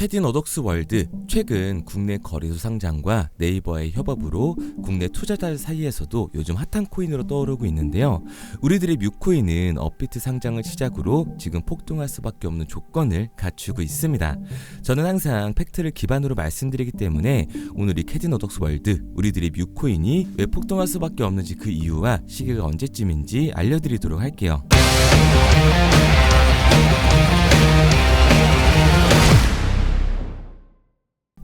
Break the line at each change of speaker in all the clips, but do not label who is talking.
캐딘 어덕스 월드, 최근 국내 거래소 상장과 네이버의 협업으로 국내 투자자들 사이에서도 요즘 핫한 코인으로 떠오르고 있는데요. 우리들의 뮤코인은 업비트 상장을 시작으로 지금 폭등할 수밖에 없는 조건을 갖추고 있습니다. 저는 항상 팩트를 기반으로 말씀드리기 때문에 오늘 이 캐딘 어덕스 월드, 우리들의 뮤코인이 왜 폭등할 수밖에 없는지 그 이유와 시기가 언제쯤인지 알려드리도록 할게요.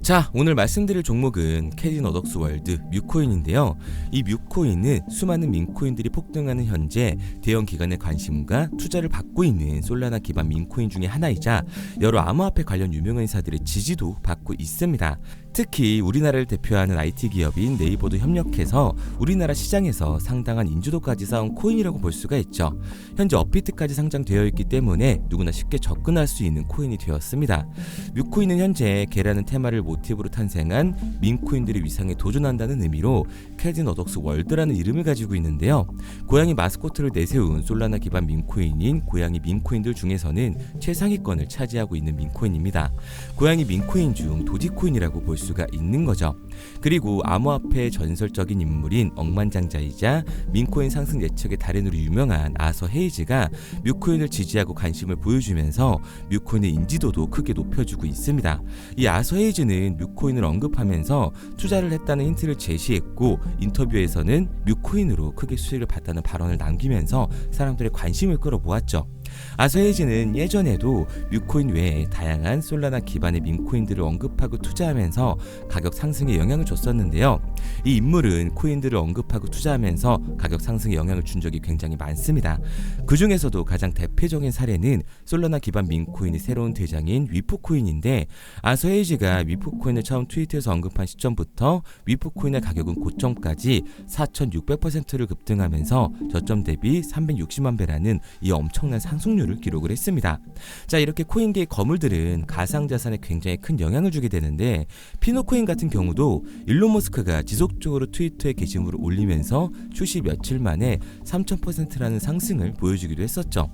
자, 오늘 말씀드릴 종목은 캐딘 어덕스 월드 뮤코인인데요. 이 뮤코인은 수많은 민코인들이 폭등하는 현재 대형 기관의 관심과 투자를 받고 있는 솔라나 기반 민코인 중에 하나이자 여러 암호화폐 관련 유명한 인사들의 지지도 받고 있습니다. 특히 우리나라를 대표하는 IT 기업인 네이버도 협력해서 우리나라 시장에서 상당한 인지도까지 쌓은 코인이라고 볼 수가 있죠. 현재 업비트까지 상장되어 있기 때문에 누구나 쉽게 접근할 수 있는 코인이 되었습니다. 뮤코인은 현재 개라는 테마를 모티브로 탄생한 민코인들의 위상에 도전한다는 의미로 캐딘 어덕스 월드라는 이름을 가지고 있는데요. 고양이 마스코트를 내세운 솔라나 기반 민코인인 고양이 민코인들 중에서는 최상위권을 차지하고 있는 민코인입니다. 고양이 민코인 중 도지코인이라고 볼 수가 있는 거죠. 그리고 암호화폐의 전설적인 인물인 억만장자이자 민코인 상승 예측의 달인으로 유명한 아서 헤이즈가 뮤코인을 지지하고 관심을 보여주면서 뮤코인의 인지도도 크게 높여주고 있습니다. 이 아서 헤이즈는 뮤코인을 언급하면서 투자를 했다는 힌트를 제시했고, 인터뷰에서는 뮤코인으로 크게 수익을 봤다는 발언을 남기면서 사람들의 관심을 끌어모았죠. 아서 헤이즈는 예전에도 뮤코인 외에 다양한 솔라나 기반의 민코인들을 언급하고 투자하면서 가격 상승에 영향을 줬었는데요. 이 인물은 코인들을 언급하고 투자하면서 가격 상승에 영향을 준 적이 굉장히 많습니다. 그 중에서도 가장 대표적인 사례는 솔라나 기반 민코인의 새로운 대장인 위프코인인데, 아서 헤이즈가 위프코인을 처음 트위터에서 언급한 시점부터 위프코인의 가격은 고점까지 4,600%를 급등하면서 저점 대비 360만 배라는 이 엄청난 상승률을 기록을 했습니다. 자, 이렇게 코인계의 거물들은 가상자산에 굉장히 큰 영향을 주게 되는데, 피노코인 같은 경우도 일론 머스크가 지속적으로 트위터에 게시물을 올리면서 출시 며칠 만에 3000%라는 상승을 보여주기도 했었죠.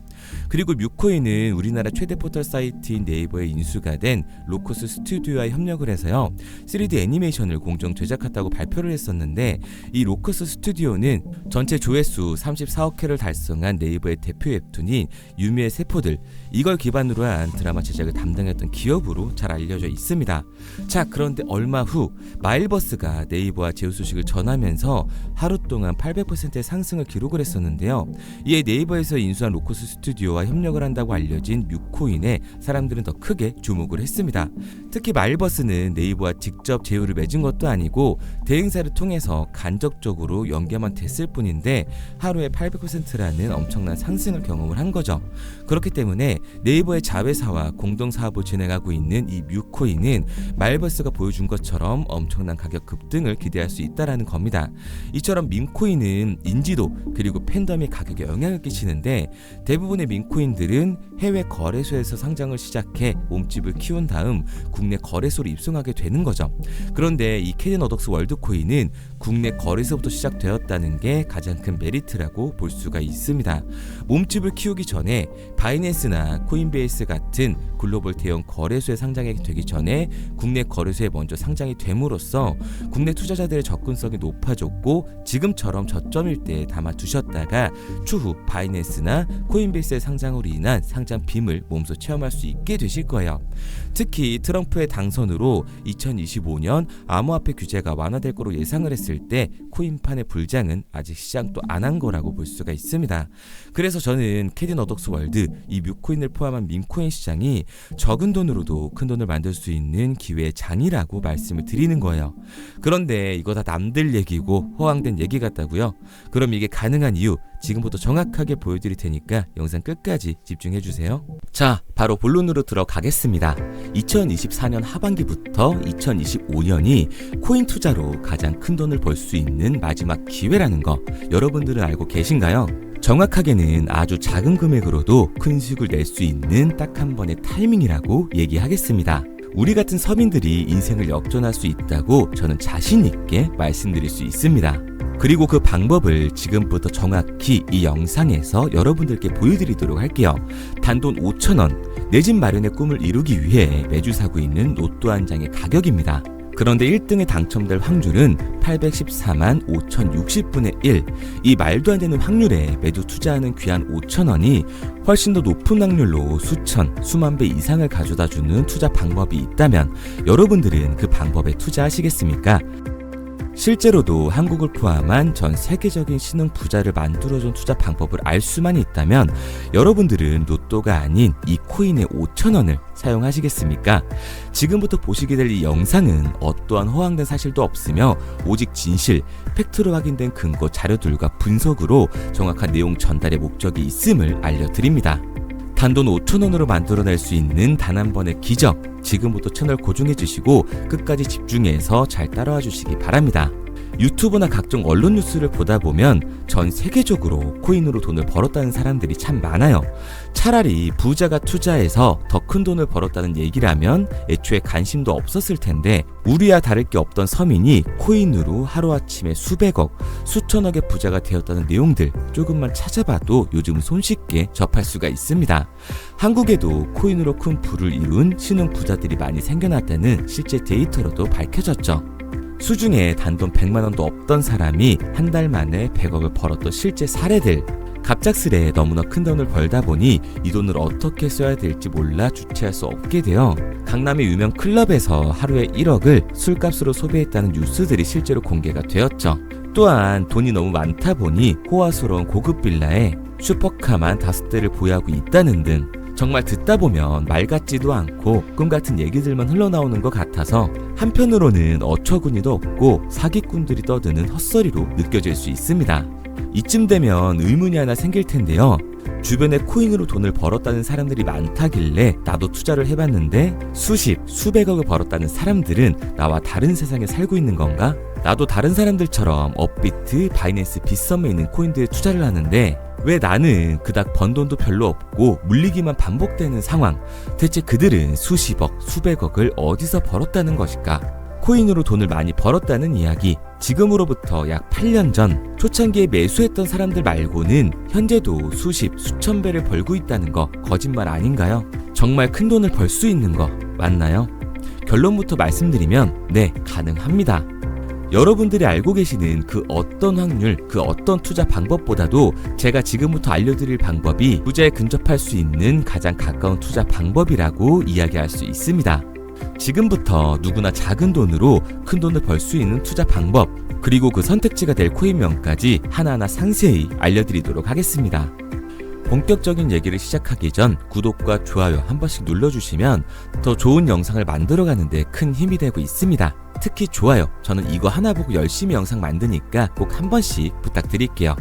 그리고 뮤코인은 우리나라 최대 포털 사이트인 네이버에 인수가 된 로커스 스튜디오와 협력을 해서요, 3D 애니메이션을 공정 제작했다고 발표를 했었는데, 이 로커스 스튜디오는 전체 조회수 34억 회를 달성한 네이버의 대표 웹툰인 유미의 세포들, 이걸 기반으로 한 드라마 제작을 담당했던 기업으로 잘 알려져 있습니다. 자, 그런데 얼마 후 마일버스가 네이버와 제휴 소식을 전하면서 하루 동안 800%의 상승을 기록을 했었는데요. 이에 네이버에서 인수한 로커스 스튜디오와 협력을 한다고 알려진 뮤코인에 사람들은 더 크게 주목을 했습니다. 특히 마일버스는 네이버와 직접 제휴를 맺은 것도 아니고 대행사를 통해서 간접적으로 연계만 됐을 뿐인데 하루에 800%라는 엄청난 상승을 경험을 한 거죠. 그렇기 때문에 네이버의 자회사와 공동사업을 진행하고 있는 이 뮤코인은 마일버스가 보여준 것처럼 엄청난 가격 급등을 기대할 수 있다는 겁니다. 이처럼 민코인은 인지도 그리고 팬덤이 가격에 영향을 끼치는데, 대부분의 민코인들은 해외 거래소에서 상장을 시작해 몸집을 키운 다음 국내 거래소로 입성하게 되는 거죠. 그런데 이 캐딘 어덕스 월드 코인은 국내 거래소부터 시작되었다는 게 가장 큰 메리트라고 볼 수가 있습니다. 몸집을 키우기 전에 바이낸스나 코인베이스 같은 글로벌 대형 거래소에 상장이 되기 전에 국내 거래소에 먼저 상장이 됨으로써 국내 투자자들의 접근성이 높아졌고, 지금처럼 저점일 때 담아두셨다가 추후 바이낸스나 코인베이스의 상장으로 인한 상장 빔을 몸소 체험할 수 있게 되실 거예요. 특히 트럼프의 당선으로 2025년 암호화폐 규제가 완화될 거로 예상을 했을 때 코인판의 불장은 아직 시작도 안 한 거라고 볼 수가 있습니다. 그래서 저는 캐딘 어덕스 월드, 이 뮤코인을 포함한 민코인 시장이 적은 돈으로도 큰 돈을 만들 수 있는 기회의 장이라고 말씀을 드리는 거예요. 그런데 이거 다 남들 얘기고 허황된 얘기 같다고요? 그럼 이게 가능한 이유 지금부터 정확하게 보여드릴 테니까 영상 끝까지 집중해주세요. 자, 바로 본론으로 들어가겠습니다. 2024년 하반기부터 2025년이 코인 투자로 가장 큰 돈을 벌 수 있는 마지막 기회라는 거 여러분들은 알고 계신가요? 정확하게는 아주 작은 금액으로도 큰 수익을 낼 수 있는 딱 한 번의 타이밍이라고 얘기하겠습니다. 우리 같은 서민들이 인생을 역전할 수 있다고 저는 자신 있게 말씀드릴 수 있습니다. 그리고 그 방법을 지금부터 정확히 이 영상에서 여러분들께 보여드리도록 할게요. 단돈 5,000원, 내 집 마련의 꿈을 이루기 위해 매주 사고 있는 로또 한 장의 가격입니다. 그런데 1등에 당첨될 확률은 814만 5060분의 1. 이 말도 안 되는 확률에 매주 투자하는 귀한 5,000원이 훨씬 더 높은 확률로 수천, 수만 배 이상을 가져다 주는 투자 방법이 있다면 여러분들은 그 방법에 투자하시겠습니까? 실제로도 한국을 포함한 전 세계적인 신흥 부자를 만들어준 투자 방법을 알 수만 있다면 여러분들은 로또가 아닌 이 코인의 5,000원을 사용하시겠습니까? 지금부터 보시게 될 이 영상은 어떠한 허황된 사실도 없으며 오직 진실, 팩트로 확인된 근거 자료들과 분석으로 정확한 내용 전달의 목적이 있음을 알려드립니다. 단돈 5,000원으로 만들어낼 수 있는 단 한 번의 기적, 지금부터 채널 고정해 주시고 끝까지 집중해서 잘 따라와 주시기 바랍니다. 유튜브나 각종 언론 뉴스를 보다 보면 전 세계적으로 코인으로 돈을 벌었다는 사람들이 참 많아요. 차라리 부자가 투자해서 더 큰 돈을 벌었다는 얘기라면 애초에 관심도 없었을 텐데 우리와 다를 게 없던 서민이 코인으로 하루아침에 수백억, 수천억의 부자가 되었다는 내용들 조금만 찾아봐도 요즘 손쉽게 접할 수가 있습니다. 한국에도 코인으로 큰 부를 이룬 신흥 부자들이 많이 생겨났다는 실제 데이터로도 밝혀졌죠. 수중에 단돈 100만원도 없던 사람이 한 달 만에 100억을 벌었던 실제 사례들. 갑작스레 너무나 큰 돈을 벌다 보니 이 돈을 어떻게 써야 될지 몰라 주체할 수 없게 되어 강남의 유명 클럽에서 하루에 1억을 술값으로 소비했다는 뉴스들이 실제로 공개가 되었죠. 또한 돈이 너무 많다 보니 호화스러운 고급 빌라에 슈퍼카만 5대를 보유하고 있다는 등 정말 듣다 보면 말 같지도 않고 꿈 같은 얘기들만 흘러나오는 것 같아서 한편으로는 어처구니도 없고 사기꾼들이 떠드는 헛소리로 느껴질 수 있습니다. 이쯤 되면 의문이 하나 생길 텐데요. 주변에 코인으로 돈을 벌었다는 사람들이 많다길래 나도 투자를 해봤는데 수십, 수백억을 벌었다는 사람들은 나와 다른 세상에 살고 있는 건가? 나도 다른 사람들처럼 업비트, 바이낸스, 빗썸에 있는 코인들에 투자를 하는데 왜 나는 그닥 번 돈도 별로 없고 물리기만 반복되는 상황? 대체 그들은 수십억, 수백억을 어디서 벌었다는 것일까? 코인으로 돈을 많이 벌었다는 이야기, 지금으로부터 약 8년 전 초창기에 매수했던 사람들 말고는 현재도 수십, 수천 배를 벌고 있다는 거 거짓말 아닌가요? 정말 큰 돈을 벌 수 있는 거 맞나요? 결론부터 말씀드리면 네, 가능합니다. 여러분들이 알고 계시는 그 어떤 확률, 그 어떤 투자 방법보다도 제가 지금부터 알려드릴 방법이 부자에 근접할 수 있는 가장 가까운 투자 방법이라고 이야기할 수 있습니다. 지금부터 누구나 작은 돈으로 큰 돈을 벌 수 있는 투자 방법, 그리고 그 선택지가 될 코인명까지 하나하나 상세히 알려드리도록 하겠습니다. 본격적인 얘기를 시작하기 전 구독과 좋아요 한 번씩 눌러주시면 더 좋은 영상을 만들어가는 데 큰 힘이 되고 있습니다. 특히 좋아요, 저는 이거 하나 보고 열심히 영상 만드니까 꼭 한 번씩 부탁드릴게요.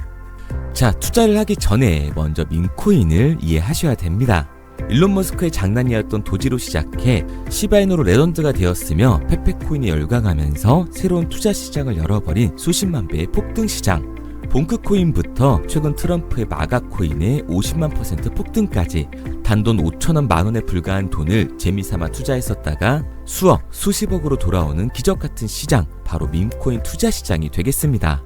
자, 투자를 하기 전에 먼저 민코인을 이해하셔야 됩니다. 일론 머스크의 장난이었던 도지로 시작해 시바이누로 레전드가 되었으며 페페코인이 열광하면서 새로운 투자 시장을 열어버린 수십만 배의 폭등 시장. 봉크코인부터 최근 트럼프의 마가코인의 50만% 폭등까지 단돈 5천원 만원에 불과한 돈을 재미삼아 투자했었다가 수억, 수십억으로 돌아오는 기적같은 시장, 바로 밈코인 투자 시장이 되겠습니다.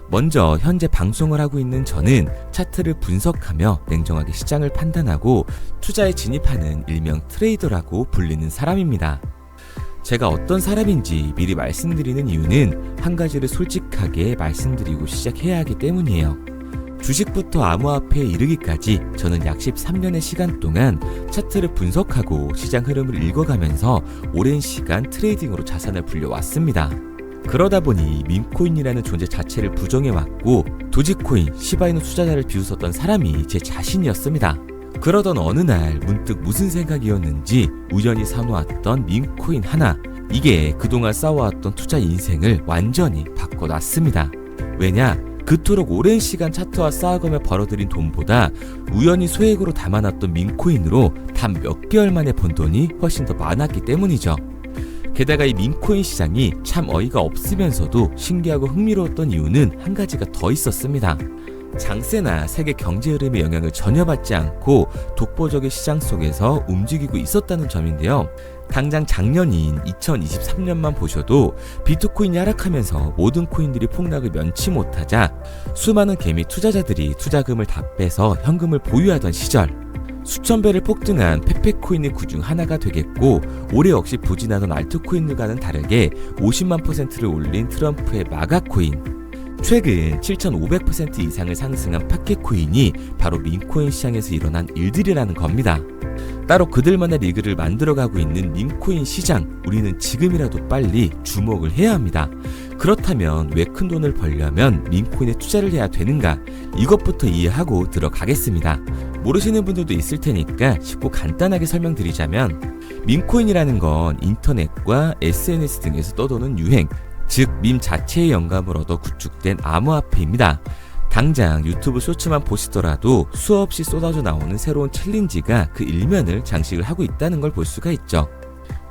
먼저 현재 방송을 하고 있는 저는 차트를 분석하며 냉정하게 시장을 판단하고 투자에 진입하는 일명 트레이더라고 불리는 사람입니다. 제가 어떤 사람인지 미리 말씀드리는 이유는 한 가지를 솔직하게 말씀드리고 시작해야 하기 때문이에요. 주식부터 암호화폐에 이르기까지 저는 약 13년의 시간 동안 차트를 분석하고 시장 흐름을 읽어가면서 오랜 시간 트레이딩으로 자산을 불려왔습니다. 그러다 보니 밈코인이라는 존재 자체를 부정해왔고 도지코인, 시바이누 투자자를 비웃었던 사람이 제 자신이었습니다. 그러던 어느 날 문득 무슨 생각이었는지 우연히 사놓았던 밈코인 하나, 이게 그동안 쌓아왔던 투자 인생을 완전히 바꿔놨습니다. 왜냐? 그토록 오랜 시간 차트와 쌓아가며 벌어들인 돈보다 우연히 소액으로 담아놨던 밈코인으로 단 몇 개월 만에 번 돈이 훨씬 더 많았기 때문이죠. 게다가 이 밈코인 시장이 참 어이가 없으면서도 신기하고 흥미로웠던 이유는 한 가지가 더 있었습니다. 장세나 세계 경제 흐름의 영향을 전혀 받지 않고 독보적인 시장 속에서 움직이고 있었다는 점인데요. 당장 작년인 2023년만 보셔도 비트코인이 하락하면서 모든 코인들이 폭락을 면치 못하자 수많은 개미 투자자들이 투자금을 다 빼서 현금을 보유하던 시절, 수천 배를 폭등한 페페코인의 구중 하나가 되겠고, 올해 역시 부진하던 알트코인들과는 다르게 50만 %를 올린 트럼프의 마가코인, 최근 7,500% 이상을 상승한 파케코인이 바로 민코인 시장에서 일어난 일들이라는 겁니다. 따로 그들만의 리그를 만들어가고 있는 민코인 시장, 우리는 지금이라도 빨리 주목을 해야 합니다. 그렇다면 왜 큰 돈을 벌려면 민코인에 투자를 해야 되는가? 이것부터 이해하고 들어가겠습니다. 모르시는 분들도 있을 테니까 쉽고 간단하게 설명드리자면, 민코인이라는 건 인터넷과 SNS 등에서 떠도는 유행, 즉 밈 자체의 영감을 얻어 구축된 암호화폐입니다. 당장 유튜브 쇼츠만 보시더라도 수없이 쏟아져 나오는 새로운 챌린지가 그 일면을 장식을 하고 있다는 걸 볼 수가 있죠.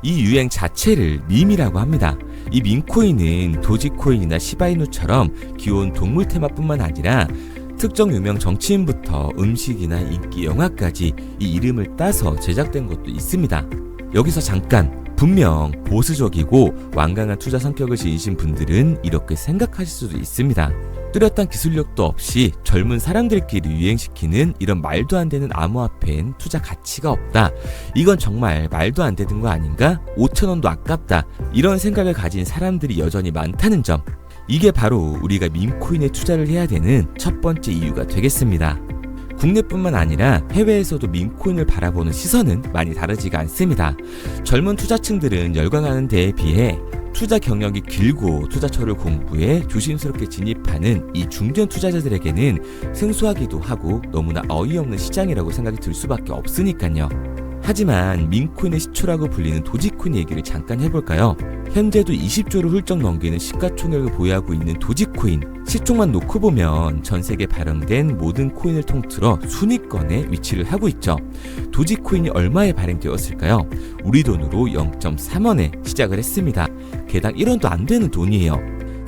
이 유행 자체를 밈이라고 합니다. 이 밈코인은 도지코인이나 시바이누처럼 귀여운 동물 테마뿐만 아니라 특정 유명 정치인부터 음식이나 인기 영화까지 이 이름을 따서 제작된 것도 있습니다. 여기서 잠깐, 분명 보수적이고 완강한 투자 성격을 지니신 분들은 이렇게 생각하실 수도 있습니다. 뚜렷한 기술력도 없이 젊은 사람들끼리 유행시키는 이런 말도 안 되는 암호화폐엔 투자 가치가 없다. 이건 정말 말도 안 되는 거 아닌가? 5,000원도 아깝다. 이런 생각을 가진 사람들이 여전히 많다는 점. 이게 바로 우리가 밈코인에 투자를 해야 되는 첫 번째 이유가 되겠습니다. 국내뿐만 아니라 해외에서도 밈코인을 바라보는 시선은 많이 다르지가 않습니다. 젊은 투자층들은 열광하는 데에 비해 투자 경력이 길고 투자처를 공부해 조심스럽게 진입하는 이 중견 투자자들에게는 생소하기도 하고 너무나 어이없는 시장이라고 생각이 들 수밖에 없으니까요. 하지만 밈코인의 시초라고 불리는 도지코인 얘기를 잠깐 해볼까요? 현재도 20조를 훌쩍 넘기는 시가총액을 보유하고 있는 도지코인, 시총만 놓고 보면 전 세계 발행된 모든 코인을 통틀어 순위권에 위치를 하고 있죠. 도지코인이 얼마에 발행되었을까요? 우리 돈으로 0.3원에 시작을 했습니다. 개당 1원도 안 되는 돈이에요.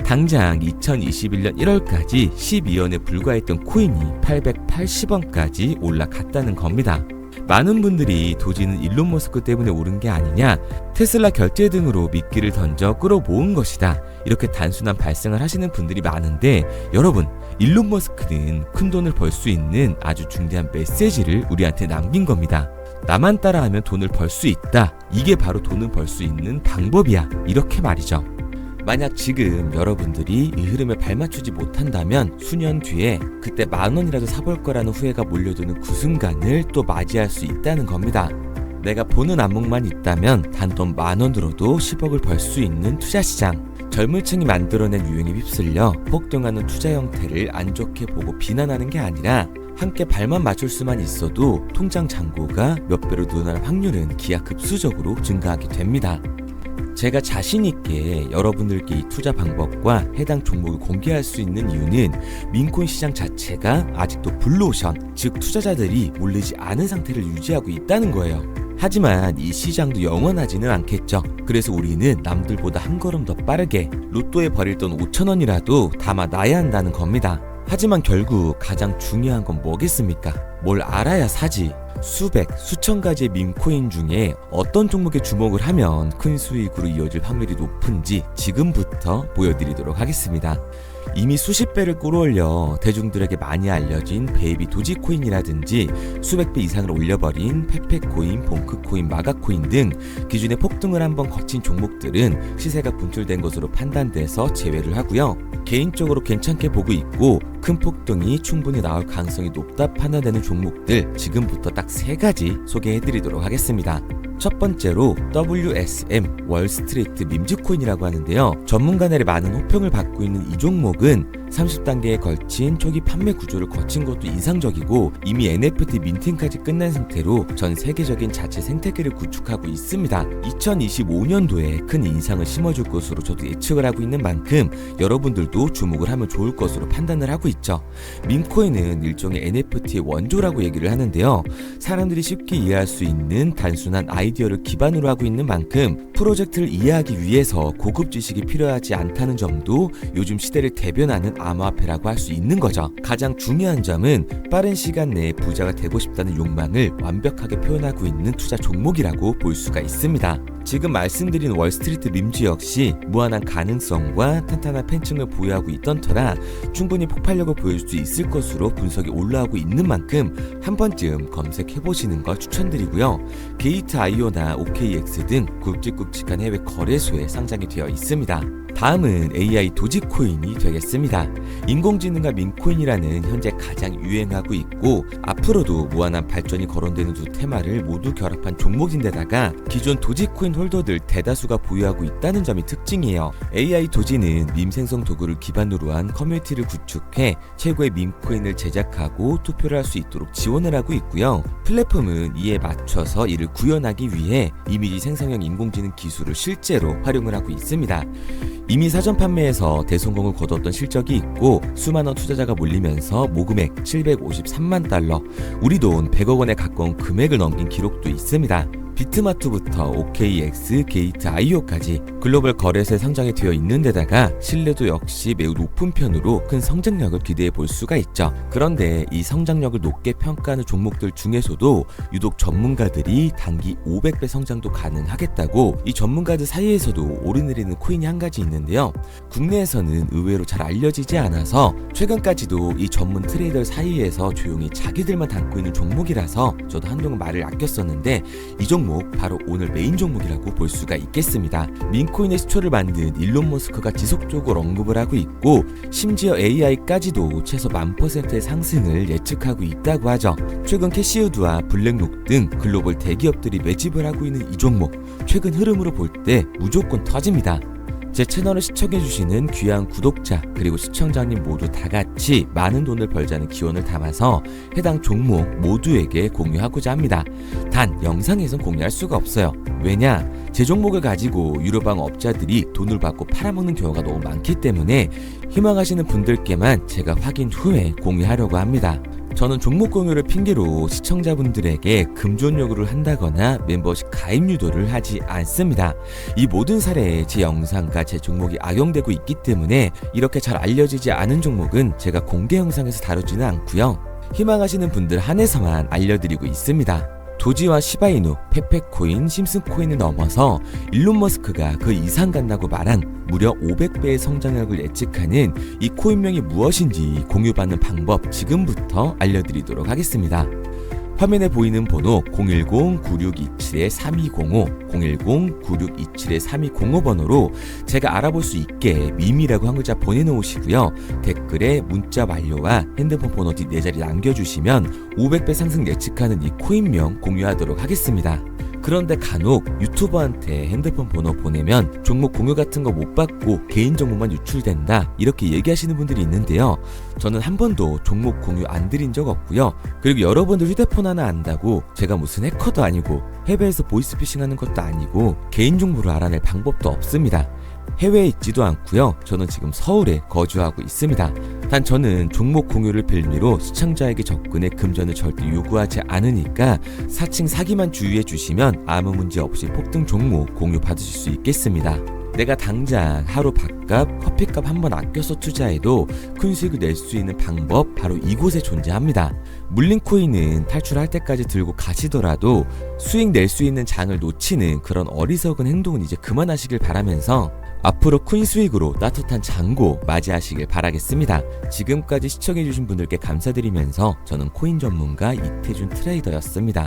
당장 2021년 1월까지 12원에 불과했던 코인이 880원까지 올라갔다는 겁니다. 많은 분들이 도지는 일론 머스크 때문에 오른 게 아니냐, 테슬라 결제 등으로 미끼를 던져 끌어모은 것이다, 이렇게 단순한 발생을 하시는 분들이 많은데, 여러분, 일론 머스크는 큰 돈을 벌 수 있는 아주 중대한 메시지를 우리한테 남긴 겁니다. 나만 따라하면 돈을 벌 수 있다. 이게 바로 돈을 벌 수 있는 방법이야. 이렇게 말이죠. 만약 지금 여러분들이 이 흐름에 발맞추지 못한다면 수년 뒤에 그때 10,000원이라도 사볼 거라는 후회가 몰려드는 그 순간을 또 맞이할 수 있다는 겁니다. 내가 보는 안목만 있다면 단돈 10,000원으로도 10억을 벌 수 있는 투자시장. 젊은 층이 만들어낸 유행에 휩쓸려 폭등하는 투자 형태를 안 좋게 보고 비난하는 게 아니라, 함께 발만 맞출 수만 있어도 통장 잔고가 몇 배로 늘어날 확률은 기하급수적으로 증가하게 됩니다. 제가 자신있게 여러분들께 이 투자 방법과 해당 종목을 공개할 수 있는 이유는 민코인 시장 자체가 아직도 블루오션, 즉 투자자들이 몰리지 않은 상태를 유지하고 있다는 거예요. 하지만 이 시장도 영원하지는 않겠죠. 그래서 우리는 남들보다 한 걸음 더 빠르게 로또에 버릴 돈 5,000원이라도 담아놔야 한다는 겁니다. 하지만 결국 가장 중요한 건 뭐겠습니까? 뭘 알아야 사지. 수백, 수천 가지의 밈코인 중에 어떤 종목에 주목을 하면 큰 수익으로 이어질 확률이 높은지 지금부터 보여드리도록 하겠습니다. 이미 수십 배를 끌어올려 대중들에게 많이 알려진 베이비 도지코인이라든지 수백 배 이상을 올려버린 페페코인, 봉크코인, 마가코인 등 기존의 폭등을 한번 거친 종목들은 시세가 분출된 것으로 판단돼서 제외를 하고요. 개인적으로 괜찮게 보고 있고 큰 폭등이 충분히 나올 가능성이 높다 판단되는 종목들 지금부터 딱 3가지 소개해드리도록 하겠습니다. 첫 번째로 WSM 월스트리트 밈즈코인이라고 하는데요. 전문가들의 많은 호평을 받고 있는 이 종목은 30단계에 걸친 초기 판매 구조를 거친 것도 인상적이고 이미 NFT 민팅까지 끝난 상태로 전 세계적인 자체 생태계를 구축하고 있습니다. 2025년도에 큰 인상을 심어줄 것으로 저도 예측을 하고 있는 만큼 여러분들도 주목을 하면 좋을 것으로 판단을 하고 있죠. 밈코인은 일종의 NFT의 원조라고 얘기를 하는데요. 사람들이 쉽게 이해할 수 있는 단순한 아이디어를 기반으로 하고 있는 만큼 프로젝트를 이해하기 위해서 고급 지식이 필요하지 않다는 점도 요즘 시대를 대변하는 암호화폐라고 할 수 있는 거죠. 가장 중요한 점은 빠른 시간 내에 부자가 되고 싶다는 욕망을 완벽하게 표현하고 있는 투자 종목이라고 볼 수가 있습니다. 지금 말씀드린 월스트리트 밈즈 역시 무한한 가능성과 탄탄한 팬층을 보유하고 있던 터라 충분히 폭발력을 보여줄 수 있을 것으로 분석이 올라오고 있는 만큼 한 번쯤 검색해보시는 걸 추천드리고요. 게이트.io나 OKX 등 굵직굵직한 해외 거래소에 상장이 되어 있습니다. 다음은 AI 도지코인이 되겠습니다. 인공지능과 민코인이라는 현재 가장 유행하고 있고 앞으로도 무한한 발전이 거론되는 두 테마를 모두 결합한 종목인데다가 기존 도지코인 홀더들 대다수가 보유하고 있다는 점이 특징이에요. AI 도지는 밈 생성 도구를 기반으로 한 커뮤니티를 구축해 최고의 밈코인을 제작하고 투표를 할 수 있도록 지원을 하고 있고요. 플랫폼은 이에 맞춰서 이를 구현하기 위해 이미지 생성형 인공지능 기술을 실제로 활용을 하고 있습니다. 이미 사전 판매에서 대성공을 거뒀던 실적이 있고 수많은 투자자가 몰리면서 모금액 753만 달러, 우리 돈 100억 원에 가까운 금액을 넘긴 기록도 있습니다. 비트마트부터 OKX, 게이트.io까지 글로벌 거래소에 상장이 되어 있는 데다가 신뢰도 역시 매우 높은 편으로 큰 성장력을 기대해 볼 수가 있죠. 그런데 이 성장력을 높게 평가하는 종목들 중에서도 유독 전문가들이 단기 500배 성장도 가능하겠다고 이 전문가들 사이에서도 오르내리는 코인이 한 가지 있는데요. 국내에서는 의외로 잘 알려지지 않아서 최근까지도 이 전문 트레이더 사이에서 조용히 자기들만 담고 있는 종목이라서 저도 한동안 말을 아꼈었는데 이 종목 바로 오늘 메인 종목이라고 볼 수가 있겠습니다. 민코인의 시초를 만든 일론 머스크가 지속적으로 언급을 하고 있고 심지어 AI까지도 최소 1000%의 상승을 예측하고 있다고 하죠. 최근 캐시우드와 블랙록 등 글로벌 대기업들이 매집을 하고 있는 이 종목 최근 흐름으로 볼 때 무조건 터집니다. 제 채널을 시청해주시는 귀한 구독자 그리고 시청자님 모두 다같이 많은 돈을 벌자는 기원을 담아서 해당 종목 모두에게 공유하고자 합니다. 단 영상에선 공유할 수가 없어요. 왜냐? 제 종목을 가지고 유료방 업자들이 돈을 받고 팔아먹는 경우가 너무 많기 때문에 희망하시는 분들께만 제가 확인 후에 공유하려고 합니다. 저는 종목 공유를 핑계로 시청자분들에게 금전 요구를 한다거나 멤버십 가입 유도를 하지 않습니다. 이 모든 사례에 제 영상과 제 종목이 악용되고 있기 때문에 이렇게 잘 알려지지 않은 종목은 제가 공개 영상에서 다루지는 않고요. 희망하시는 분들 한해서만 알려드리고 있습니다. 도지와 시바이누, 페페코인, 심슨코인을 넘어서 일론 머스크가 그 이상 간다고 말한 무려 500배의 성장력을 예측하는 이 코인명이 무엇인지 공유받는 방법 지금부터 알려드리도록 하겠습니다. 화면에 보이는 번호 010-9627-3205, 010-9627-3205 번호로 제가 알아볼 수 있게 밈이라고 한 글자 보내놓으시고요. 댓글에 문자 완료와 핸드폰 번호 뒤 4자리 남겨주시면 500배 상승 예측하는 이 코인명 공유하도록 하겠습니다. 그런데 간혹 유튜버한테 핸드폰 번호 보내면 종목 공유 같은 거 못 받고 개인정보만 유출된다 이렇게 얘기하시는 분들이 있는데요. 저는 한 번도 종목 공유 안 드린 적 없고요. 그리고 여러분들 휴대폰 하나 안다고 제가 무슨 해커도 아니고 해외에서 보이스피싱 하는 것도 아니고 개인정보를 알아낼 방법도 없습니다. 해외에 있지도 않고요. 저는 지금 서울에 거주하고 있습니다. 단 저는 종목 공유를 빌미로 시청자에게 접근의 금전을 절대 요구하지 않으니까 사칭 사기만 주의해 주시면 아무 문제 없이 폭등 종목 공유 받으실 수 있겠습니다. 내가 당장 하루 밥값, 커피값 한번 아껴서 투자해도 큰 수익을 낼 수 있는 방법 바로 이곳에 존재합니다. 물린 코인은 탈출할 때까지 들고 가시더라도 수익 낼 수 있는 장을 놓치는 그런 어리석은 행동은 이제 그만하시길 바라면서 앞으로 큰 수익으로 따뜻한 장고 맞이하시길 바라겠습니다. 지금까지 시청해주신 분들께 감사드리면서 저는 코인 전문가 이태준 트레이더였습니다.